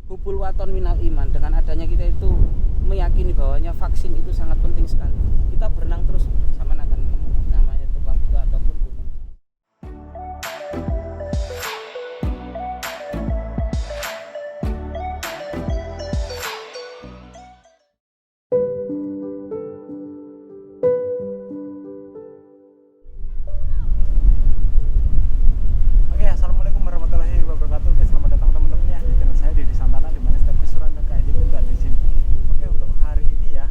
hubul waton minal iman. Dengan adanya kita itu meyakini bahwanya vaksin itu sangat penting sekali. Kita berenang terus sama akan namanya terbang buta ataupun gunung. Oke, assalamualaikum warahmatullahi wabarakatuh. Oke, selamat datang teman-teman ya di channel saya Didi Santana, di mana setiap keseruan dan keajaiban itu ada di sini. Oke, untuk hari ini ya,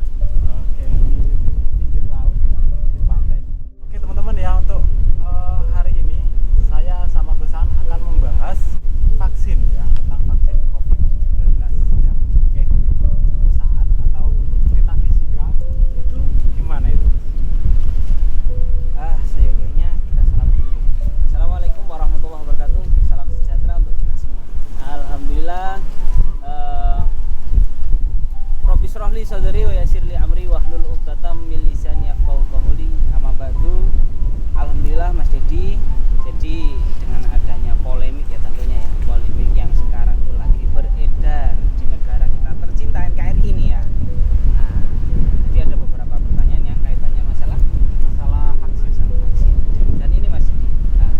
oke di pinggir laut, ya, di pantai. Oke teman-teman ya, untuk hari ini saya sama Gusan akan membahas vaksin ya, tentang vaksin COVID-19 ya. Oke, untuk Gusan atau untuk metafisika itu gimana itu? Sayangnya kita salam dulu. Assalamualaikum warahmatullahi wabarakatuh. Salam sejahtera untuk kita semua. Alhamdulillah. Rabbi shrah li sadri wa yassir li amri wahlul 'uqdatam min lisani yafqahu qawli. Amma ba'du. Alhamdulillah Mas Dedi. Jadi dengan adanya polemik ya tentunya ya, polemik yang sekarang itu lagi beredar di negara kita tercinta NKRI ini ya. Nah, jadi ada beberapa pertanyaan yang kaitannya masalah vaksin. Dan ini Mas Dedi. Nah,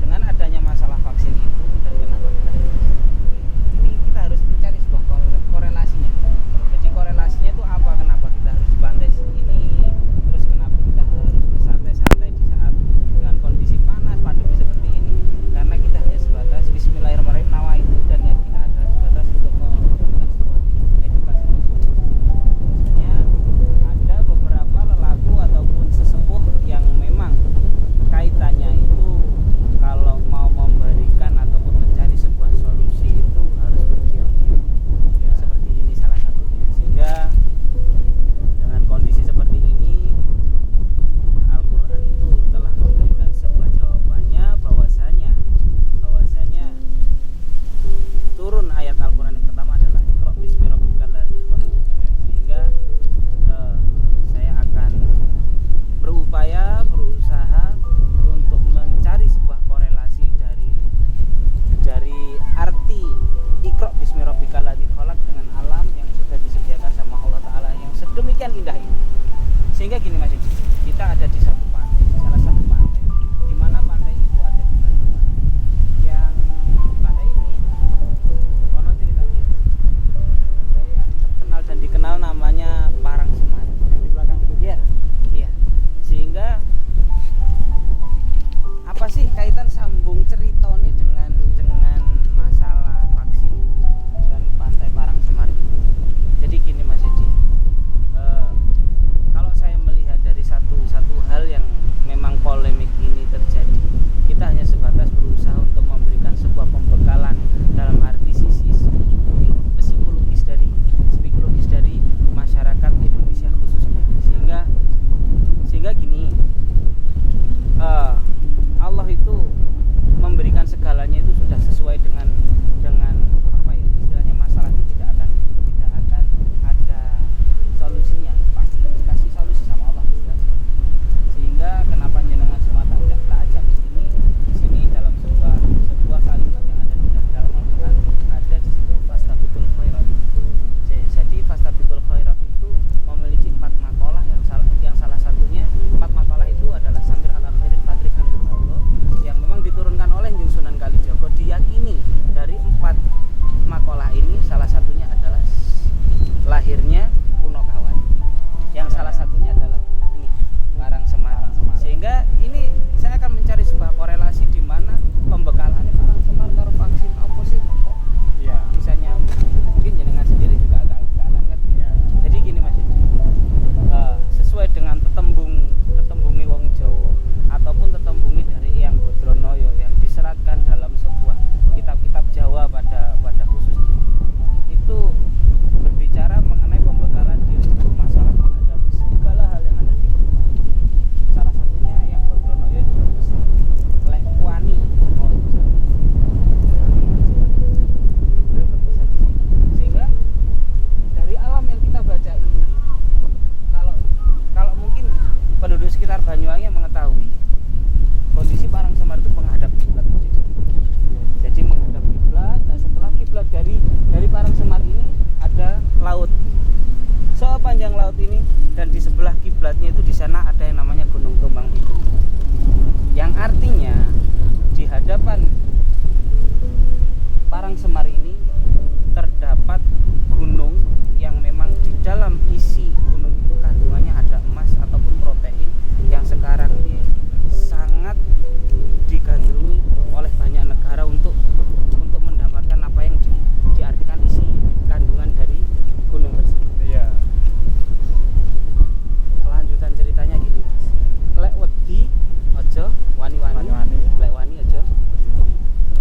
dengan adanya masalah vaksin itu dan kenapa ini kita harus mencari sebuah korelasinya. Jadi korelasinya itu apa? Kenapa kita harus di pantai ini? Terus kenapa kita harus bersantai-santai di saat dengan kondisi panas pandemi seperti ini? Karena kita hanya sebatas Bismillahirrahmanirrahim nawa itu, dan niat kita adalah sebatas untuk memberikan sebuah edukasi. Biasanya ada beberapa lelaku ataupun sesepuh yang memang kaitannya itu kalau mau memberikan ataupun mencari sebuah solusi itu harus berdiam-diam ya, seperti ini salah satunya. Sehingga dengan kondisi seperti ini Al-Quran itu telah memberikan sebuah jawabannya, bahwasanya turun ayat Al-Quran yang pertama adalah Iqra bismi rabbikal ladzi khalaq. Sehingga saya akan berusaha untuk mencari sebuah korelasi dari arti Iqra bismi rabbikal ladzi khalaq dengan alam yang sudah disediakan sama Allah Ta'ala yang sedemikian indah ini. Sehingga gini Mas Yudi, kita ada di satu pantai, salah satu pantai, di mana pantai itu ada di Banyuwangi. Yang pantai ini konon ceritanya ada yang terkenal dan dikenal namanya Parang Semar. Yang di belakang itu. Iya. Sehingga apa sih kaitan sambung cerita ini dengan masalah vaksin dan pantai Parang Semar ini? Jadi gini Mas Edi, kalau saya melihat dari satu hal yang memang polemik ini terjadi, kita hanya sebatas berusaha untuk memberikan sebuah pembekalan dalam arti sisi psikologis dari masyarakat Indonesia khususnya. Sehingga gini, Allah itu memberikan segalanya itu sudah sesuai dengan apa ya istilahnya, masalah itu tidak akan ada solusinya, pasti dikasih solusi sama Allah istilahnya. Sehingga kenapa jenengan semua tak ajak di sini dalam sebuah kalimat yang ada di dalam Al-Quran, ada di situ fastabiqul khairat. Jadi fastabiqul khairat itu memiliki 4 makalah yang salah satunya 4 makalah itu adalah Samir ala khairin fadrik anil Allah, yang memang diturunkan oleh Njung Sunan Kalijaga, diyakini dari 4 makalah ini salah satunya adalah lahirnya Punokawan, yang salah satunya adalah ini Parang Semar. Sehingga ini saya akan mencari sebuah korelasi di mana pembekalannya Parang Semar karo vaksin apa sih kok Iya. bisa nyambung. Mungkin jenengan sendiri juga agak ngerti. Iya. Jadi gini Mas Yudi, sesuai dengan tetembungi wong Jawa ataupun tetembungi dari Eyang Bodronoyo yang diseratkan dalam sebuah kitab-kitab Jawa pada khususnya, itu berbicara mengenai pembekalan laut ini, dan di sebelah kiblatnya itu di sana ada yang namanya Gunung Tumbang Pitu. Yang artinya di hadapan Parangsemar ini terdapat gunung yang memang di dalam isi gunung itu kandungannya ada emas ataupun protein yang sekarang ini sangat digandrungi oleh banyak negara untuk mendapatkan apa yang diartikan isi kandungan dari gunung tersebut. Iya. Kelanjutan ceritanya gini, Mas. Lek wedi aja wani-wani, lek wani aja.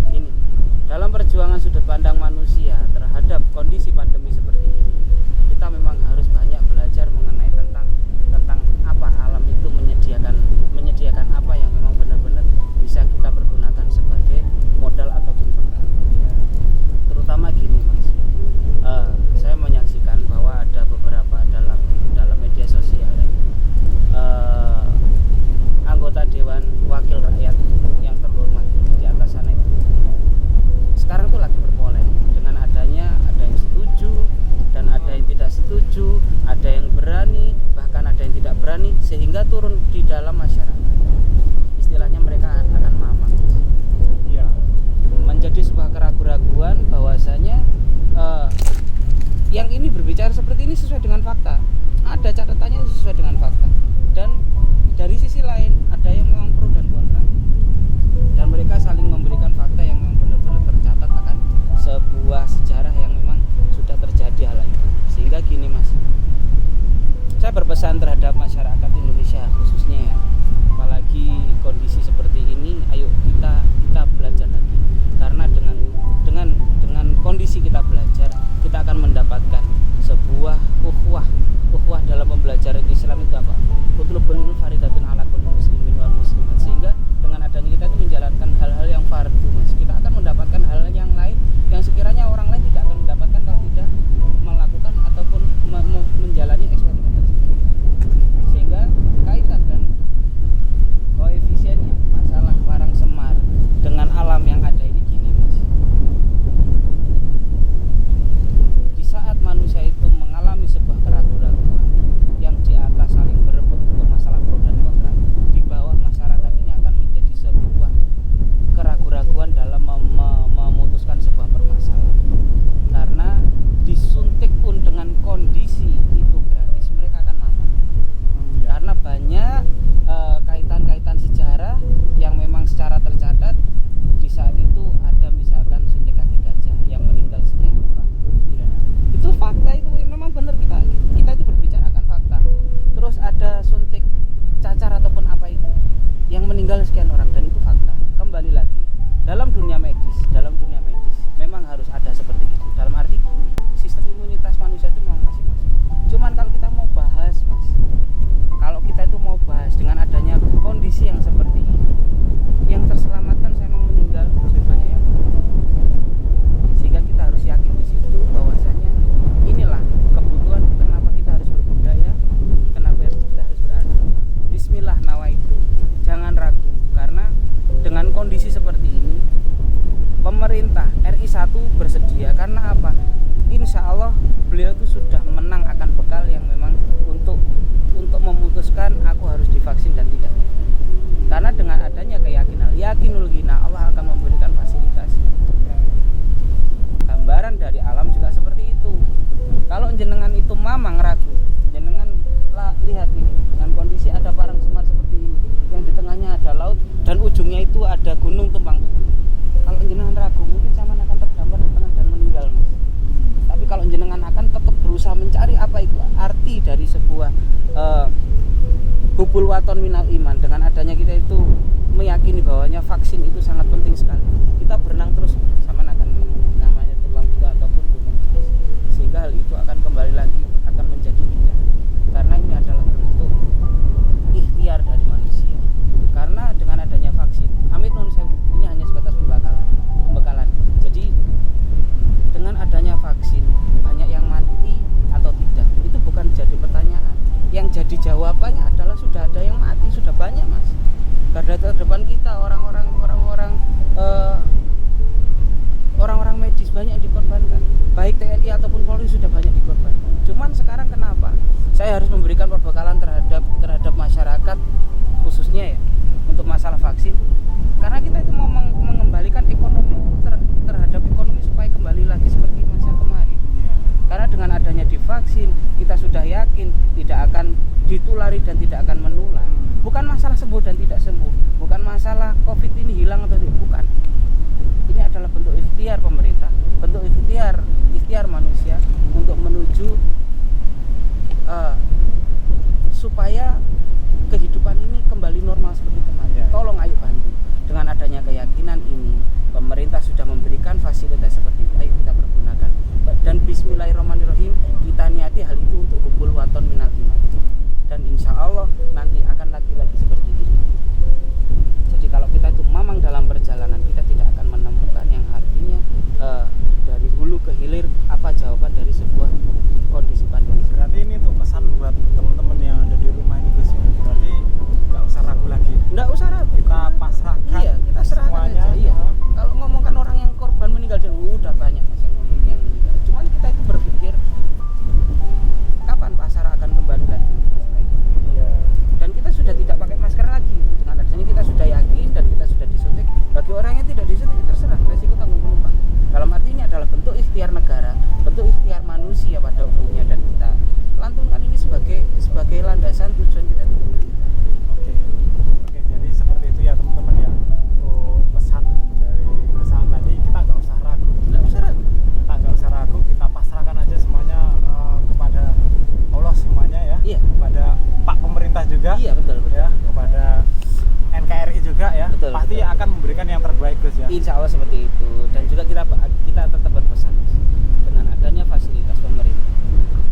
Ini dalam perjuangan sudut pandang manusia terhadap kondisi pandemi seperti ini, kita memang harus banyak belajar mengenai tentang apa alam itu menyediakan apa yang memang benar-benar bisa kita pergunakan sebagai modal ataupun bekal. Terutama gini, Mas, saya menyaksikan bahwa ada beberapa dalam media sosial anggota Dewan Wakil Rakyat yang terhormat di atas sana itu sekarang tuh lagi berpolemik dengan adanya ada yang setuju dan ada yang tidak setuju, ada yang berani, bahkan ada yang tidak berani, sehingga turun di dalam masyarakat. Istilahnya mereka akan mamang. Iya. Menjadi sebuah keraguan bahwasanya yang ini berbicara seperti ini sesuai dengan fakta. Ada catatannya sesuai dengan fakta. Dan dari sisi lain ada yang memang pro dan kontra. Dan mereka saling memberikan fakta yang memang benar-benar tercatat akan sebuah sejarah yang memang sudah terjadi hal itu. Sehingga gini, Mas, saya berpesan terhadap masyarakat Indonesia khususnya ya, apalagi kondisi seperti ini, ayo kita belajar lagi, karena dengan kondisi kita belajar, kita akan mendapatkan sebuah ukhuwah dalam pembelajaran Islam itu apa? Utlubul ilmi faridatun ala kulli muslimin wal muslimat. Sehingga dengan adanya kita itu menjalankan hal-hal yang fardu, Mas, kita akan mendapatkan hal yang lain yang sekiranya orang lain tidak akan mendapatkan kalau tidak melakukan ataupun menjalani eksperimen tersebut. Sehingga kaitan dan koefisiennya masalah Parangsemar dengan alam yang ada ini gini, Mas. Di saat manusia itu mengalami sebuah keraguan yang di atas saling berebut untuk masalah pro dan kontra, di bawah masyarakat ini akan menjadi sebuah keraguan dalam memutuskan sebuah permasalahan. Karena disuntik pun dengan kondisi itu gratis, mereka akan mampu. Karena banyak kaitan-kaitan sejarah yang memang secara tercatat di saat itu ada misalkan suntik kaki gajah yang meninggal sekian orang. Itu fakta, itu memang benar, kita itu berbicara akan fakta. Terus ada suntik cacar ataupun apa itu yang meninggal sekian orang, dan itu fakta. Kembali lagi dalam dunia medis memang harus ada seperti itu. Dalam arti gini, sistem imunitas manusia itu memang masing-masing. Cuman kalau kita mau bahas, Mas, kalau kita itu mau bahas dengan adanya kondisi yang seperti ini, yang terselamatkan saya memang meninggal lebih banyak yang sehingga kita harus yakin di situ bahwasanya inilah kebutuhan kenapa kita harus berbudaya, kenapa kita harus beragama. Bismillah nawaitu, jangan ragu, karena dengan kondisi seperti ini pemerintah RI 1 bersedia. Karena apa? Insya Allah beliau itu sudah menang akan bekal yang memang untuk memutuskan aku harus divaksin dan tidak. Karena dengan adanya keyakinan, yakinul ghina, Allah akan memberikan fasilitas. Gambaran dari alam juga seperti itu. Kalau jenengan itu mamang ragu, jenengan lihat ini dengan kondisi ada Parangsemar seperti ini, yang di tengahnya ada laut dan ujungnya itu ada Gunung Tumbang Pitu. Kalau jenengan ragu, mungkin zaman akan terdampar di tengah dan meninggal, Mas. Tapi kalau jenengan akan tetap berusaha mencari apa itu arti dari sebuah hubul waton minal iman, dengan adanya kita itu meyakini bahwanya vaksin itu sangat penting sekali. Kita berenang terus sama akan namanya Tumbang Pitu ataupun gunung terus, sehingga hal itu akan kembali lagi akan menjadi indah. Karena ini adalah bentuk ikhtiar dari manusia. Karena dengan adanya vaksin, amit nun sewu, ini hanya sebatas pembekalan. Jadi dengan adanya vaksin, banyak yang mati atau tidak, itu bukan jadi pertanyaan. Yang jadi jawabannya adalah sudah ada yang mati, sudah banyak, Mas. Garda terdepan kita orang-orang medis banyak yang dikorbankan, baik TNI ataupun Polri sudah banyak dikorbankan. Cuman sekarang kenapa? saya harus memberikan perbekalan terhadap masyarakat khususnya ya untuk masalah vaksin, karena kita itu mau mengembalikan ekonomi terhadap ekonomi supaya kembali lagi seperti masa kemarin. Karena dengan adanya divaksin kita sudah yakin tidak akan ditulari dan tidak akan menular. Bukan masalah sembuh dan tidak sembuh, bukan masalah COVID ini hilang atau tidak, bukan. Ini adalah bentuk ikhtiar pemerintah, bentuk ikhtiar manusia untuk menuju supaya kehidupan ini kembali normal seperti kemarin. Tolong ayo bantu. Dengan adanya keyakinan ini, pemerintah sudah memberikan fasilitas seperti itu. Ayo kita pergunakan. Dan bismillahirrahmanirrahim, kita niati hal itu untuk hubul waton minal iman. Dan insya Allah nanti akan lagi-lagi seperti ini. Jadi kalau kita itu mamang dalam perjalanan, kita tidak akan menemukan yang artinya dari hulu ke hilir apa jawaban dari sebuah kondisi pandemi. Berarti ini untuk pesan buat teman-teman yang ada di rumah ini Gus ya. Berarti nggak usah ragu lagi. Nggak usah ragu. Kita pasrahkan. Iya, kita serahkan semuanya. aja. Iya. Kalau ngomongkan orang yang korban meninggal dan udah banyak mas yang meninggal. Cuman kita itu berpikir kapan pasar akan kembali lagi. Iya. Dan kita sudah tidak pakai masker lagi. Dengan adanya kita sudah yakin dan kita sudah disuntik. Bagi orang yang tidak disuntik terserah, resiko tanggung penumpang. Dalam arti ini adalah bentuk ikhtiar negara, bentuk ikhtiar manusia pada umumnya, dan kita lantunkan ini sebagai landasan tujuan kita. Oke, jadi seperti itu ya teman-teman ya. Untuk pesan dari pesan tadi, kita nggak usah ragu. Kita nggak usah ragu, kita pasrahkan aja semuanya kepada Allah semuanya ya. Iya. Kepada Pak Pemerintah juga. Iya, betul. Ya, kepada NKRI juga ya. Betul, Pasti betul. akan memberikan yang terbaik Gus ya. Insya Allah seperti itu. Dan juga kita tetap berpesan dengan adanya fasilitas pemerintah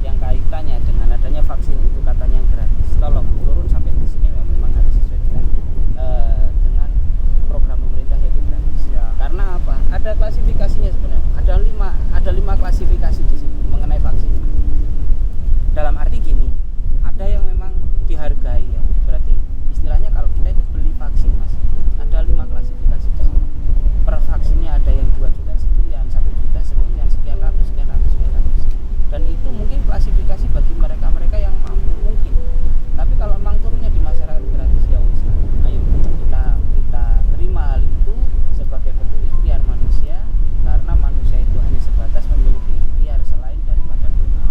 yang kaitannya dengan adanya vaksin itu katanya gratis. Tolong turun sampai di sini memang harus sesuai dengan program pemerintah yaitu gratis. Ya. Karena apa? Ada klasifikasinya sebenarnya. Ada lima klasifikasi di sini mengenai vaksin. Dalam arti gini, ada yang memang dihargai ya. Berarti istilahnya kalau kita itu beli vaksin mas, ada 5 klasifikasi di sini. Per vaksinnya ada yang 2 juta sekian, 1 juta sekian ratus. Dan itu mungkin klasifikasi bagi mereka yang mampu mungkin. Tapi kalau memang turunnya di masyarakat gratis ya wis. Ayo kita terima hal itu sebagai bentuk ikhtiar manusia, karena manusia itu hanya sebatas memiliki ikhtiar selain daripada doa.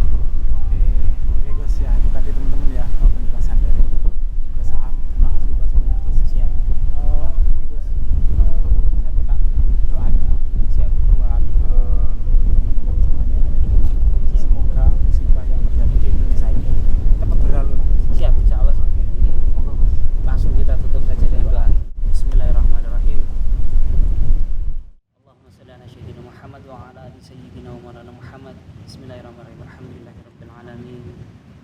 Oke Gus ya, itu tadi teman-teman ya penjelasan dari Gus Aam. Terima kasih Gus Gus. Siap. Ini Gus, saya minta doanya Siap. buat teman-teman semuanya yang ada di rumah. Semoga musibah yang terjadi di Indonesia ini cepat berlalu. Siap, insya Allah seperti ini. Monggo Gus. Langsung kita tutup saja dengan doa. Bismillahirrahmanirrahim. Allahumma shalli ala sayyidina Muhammad wa ala ali sayyidina wa maulana Muhammad. Bismillahirrahmanirrahim. Alhamdulillahirabbil alamin.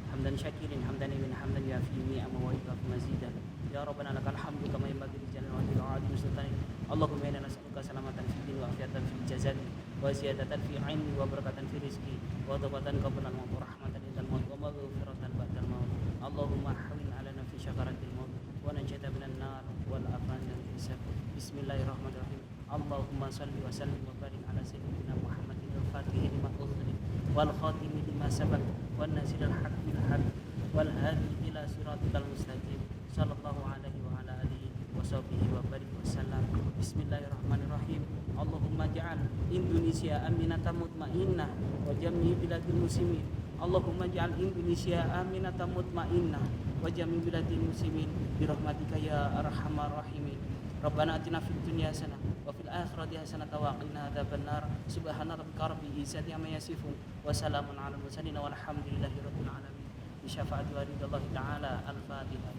Hamdan syakirin, hamdan ibn hamdan yafi ni'am wa yukafi mazidah. Ya Rabbana lakal hamdu kama yanbaghi li jalali wajhika wa 'azimi sultanik. Allahumma inna nas'aluka salamatan fid din wa afiatan fil jasad wa ziyadatan fi 'ilmi wa barakatan fi rizqi wa tawbatan qabla al-maut wa rahmatan indal maut wa maghfiratan ba'dal maut. Allahumma hawwin 'alana fi syakaratil maut wa najata minan nar wal afan dan hisab. Bismillahirrahmanirrahim. Allahumma salli wa sallim wa barik ala sayyidina Muhammadin al-Fatih lima ughliq wal khatim lima sabaq wan nasir al-haq bil haq wal hadi ila siratal mustaqim sallallahu alaihi wa ala alihi wa sahbihi wa barik wasallam. Bismillahirrahmanirrahim. Allahumma ja'al Indonesia aminatan mutmainnah wa jami' biladil muslimin. Allahumma ja'al Indonesia aminatan mutmainnah wa jami' biladil muslimin bi rahmatika ya arhamar rahimin. Rabbana atina fid dunya hasanah wa fil akhirati hasanah wa qina adzabannar. Subhana rabbika rabbil izzati amma yasifun wa salamun alal mursalin walhamdulillahi rabbil alamin. Bi syafaati walillahi ta'ala. Al-Fatihah.